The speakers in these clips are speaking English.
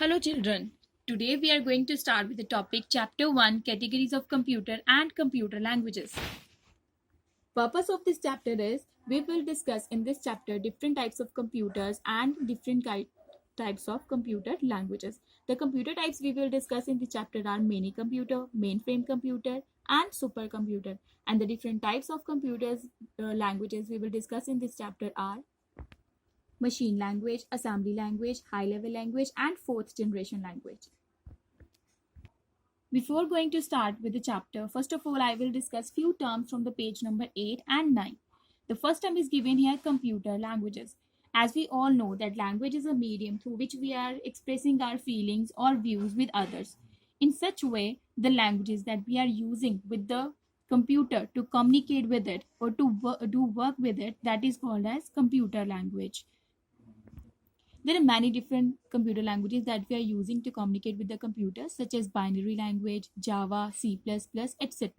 Hello children. Today we are going to start with the topic Chapter 1 Categories of Computer and Computer Languages. Purpose of this chapter is we will discuss in this chapter different types of computers and different types of computer languages. The computer types we will discuss in the chapter are mini computer, mainframe computer and supercomputer, and the different types of computers languages we will discuss in this chapter are machine language, assembly language, high-level language, and fourth generation language. Before going to start with the chapter, first of all, I will discuss few terms from the page number 8 and 9. The first term is given here, computer languages. As we all know that language is a medium through which we are expressing our feelings or views with others. In such way, the languages that we are using with the computer to communicate with it or to do work with it, that is called as computer language. There are many different computer languages that we are using to communicate with the computer, such as binary language, Java, C++, etc.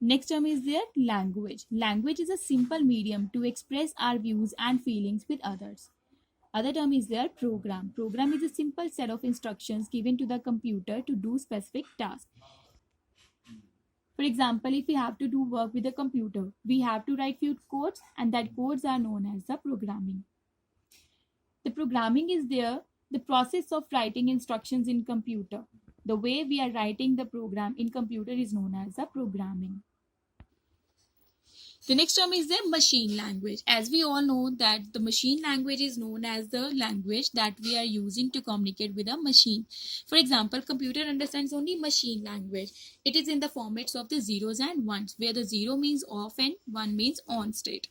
Next term is there language. Language is a simple medium to express our views and feelings with others. Other term is there program. Program is a simple set of instructions given to the computer to do specific tasks. For example, if we have to do work with the computer, we have to write few codes, and that codes are known as the programming. The programming is there, the process of writing instructions in computer. The way we are writing the program in computer is known as the programming. The next term is the machine language. As we all know that the machine language is known as the language that we are using to communicate with a machine. For example, computer understands only machine language. It is in the formats of the zeros and ones, where the 0 means off and 1 means on state.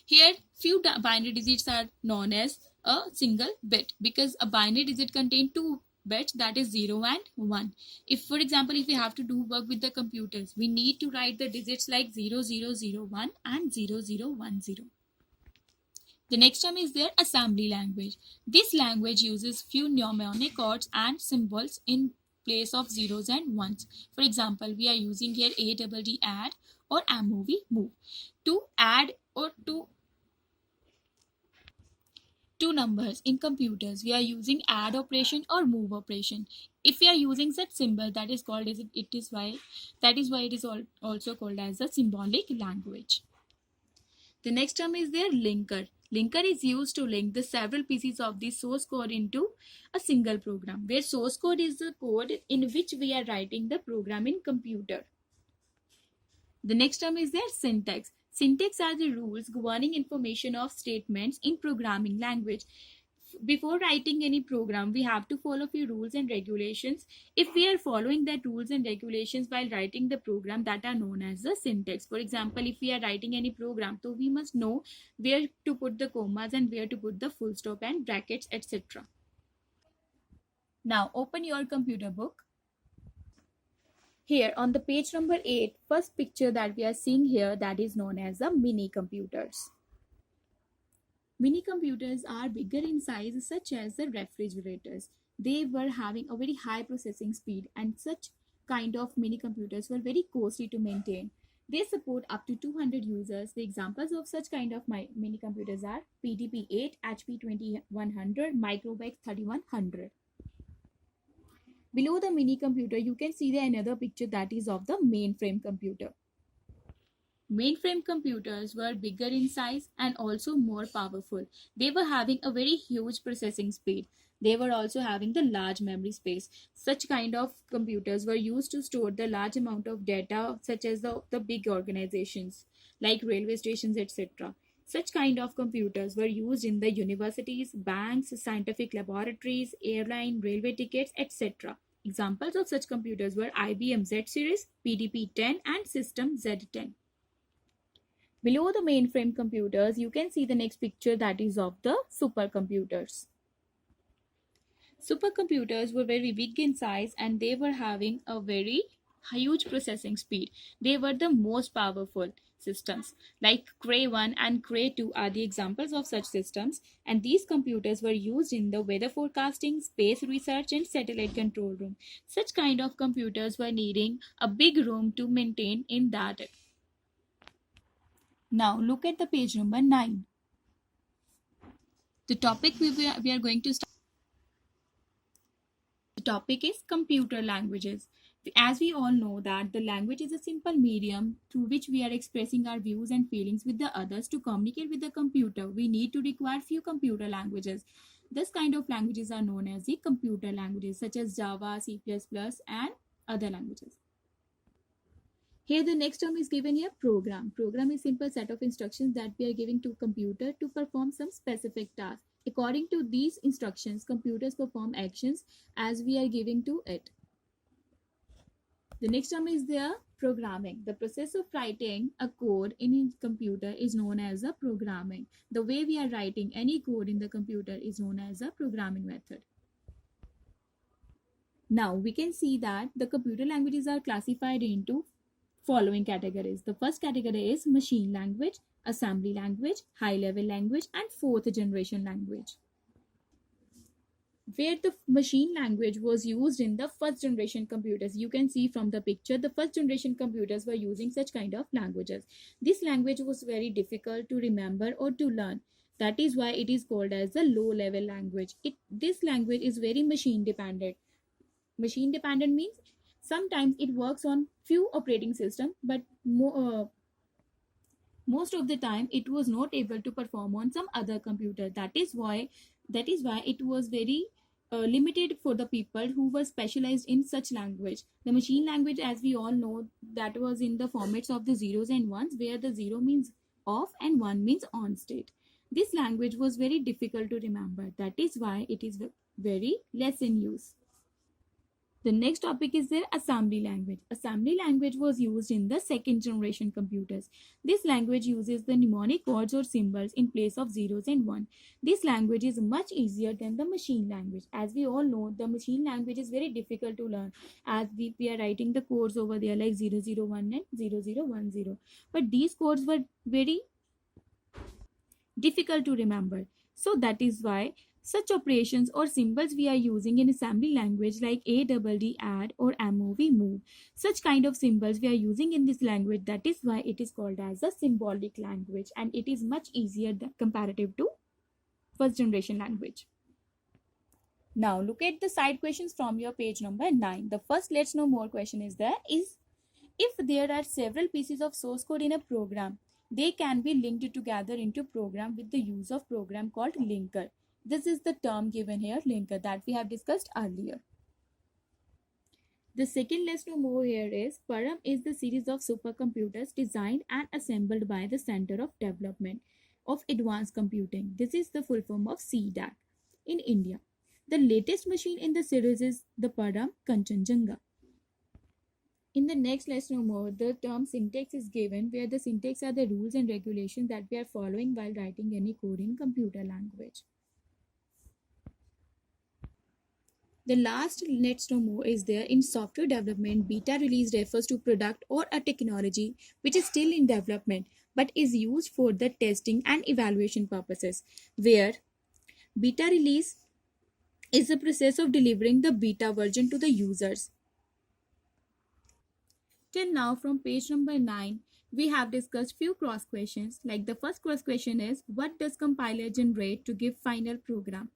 Here, few binary digits are known as a single bit, because a binary digit contains 2 bits, that is 0 and 1. If, for example, if we have to do work with the computers, we need to write the digits like 0001 and 0010. The next term is their assembly language. This language uses few mnemonic codes and symbols in place of zeros and ones. For example, we are using here ADD add or move move. To add or to two numbers in computers, we are using add operation or move operation. If we are using such symbol, that is called as why it is also called as a symbolic language. The next term is their linker. Linker is used to link the several pieces of the source code into a single program, where source code is the code in which we are writing the program in computer. The next term is their syntax. Syntax are the rules governing information of statements in programming language. Before writing any program, we have to follow few rules and regulations. If we are following that rules and regulations while writing the program, that are known as the syntax. For example, if we are writing any program, so we must know where to put the commas and where to put the full stop and brackets, etc. Now open your computer book. Here on the page number 8, first picture that we are seeing here, that is known as the mini computers. Mini computers are bigger in size, such as the refrigerators. They were having a very high processing speed, and such kind of mini computers were very costly to maintain. They support up to 200 users. The examples of such kind of mini computers are PDP-8, HP 2100, Microbex 3100. Below the mini computer, you can see another picture that is of the mainframe computer. Mainframe computers were bigger in size and also more powerful. They were having a very huge processing speed. They were also having the large memory space. Such kind of computers were used to store the large amount of data, such as the big organizations like railway stations, etc. Such kind of computers were used in the universities, banks, scientific laboratories, airline, railway tickets, etc. Examples of such computers were IBM Z series, PDP-10 and System Z10. Below the mainframe computers, you can see the next picture that is of the supercomputers. Supercomputers were very big in size and they were having a very huge processing speed. They were the most powerful systems. Like Cray 1 and Cray 2 are the examples of such systems, and these computers were used in the weather forecasting, space research and satellite control room. Such kind of computers were needing a big room to maintain in that. Now look at the page number 9. The topic we are going to start. The topic is computer languages. As we all know that the language is a simple medium through which we are expressing our views and feelings with the others. To communicate with the computer, we need to require few computer languages. This kind of languages are known as the computer languages such as Java, C++, and other languages. Here the next term is given here, program. Program is simple set of instructions that we are giving to computer to perform some specific task. According to these instructions, computers perform actions as we are giving to it. The next term is there, programming. The process of writing a code in a computer is known as a programming. The way we are writing any code in the computer is known as a programming method. Now we can see that the computer languages are classified into following categories. The first category is machine language, assembly language, high level language, and fourth generation language. Where the machine language was used in the first generation computers. You can see from the picture the first generation computers were using such kind of languages. This language was very difficult to remember or to learn. That is why it is called as a low level language. This language is very machine dependent. Machine dependent means sometimes it works on few operating systems, but most of the time it was not able to perform on some other computer. That is why it was very limited for the people who were specialized in such language. The machine language, as we all know, that was in the formats of the zeros and ones, where the 0 means off and 1 means on state. This language was very difficult to remember. That is why it is very less in use. The next topic is their assembly language. Assembly language was used in the second generation computers. This language uses the mnemonic codes or symbols in place of zeros and one. This language is much easier than the machine language. As we all know, the machine language is very difficult to learn, as we are writing the codes over there like 001 and 0010. But these codes were very difficult to remember. So that is why such operations or symbols we are using in assembly language like ADD, add, or MOV, move. Such kind of symbols we are using in this language. That is why it is called as a symbolic language, and it is much easier comparative to first generation language. Now look at the side questions from your page number 9. The first let's know more question is there is, if there are several pieces of source code in a program, they can be linked together into program with the use of program called linker. This is the term given here, linker, that we have discussed earlier. The second let's know more here is, Param is the series of supercomputers designed and assembled by the Center of Development of Advanced Computing. This is the full form of CDAC in India. The latest machine in the series is the Param Kanchenjunga. In the next let's know more, the term syntax is given, where the syntax are the rules and regulations that we are following while writing any code in computer language. The last let's know more is there, in software development, beta release refers to product or a technology which is still in development but is used for the testing and evaluation purposes, where beta release is the process of delivering the beta version to the users. Till now, from page number 9, we have discussed few cross questions. Like the first cross question is, what does compiler generate to give final program?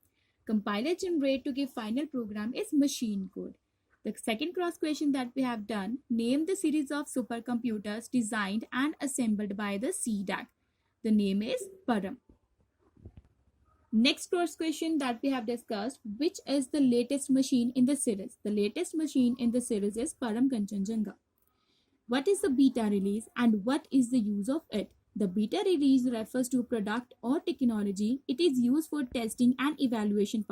Compiler generate to give final program is machine code. The second cross question that we have done, name the series of supercomputers designed and assembled by the CDAC. The name is Param. Next cross question that we have discussed, which is the latest machine in the series? The latest machine in the series is Param Kanchenjunga. What is the beta release and what is the use of it? The beta release refers to product or technology. It is used for testing and evaluation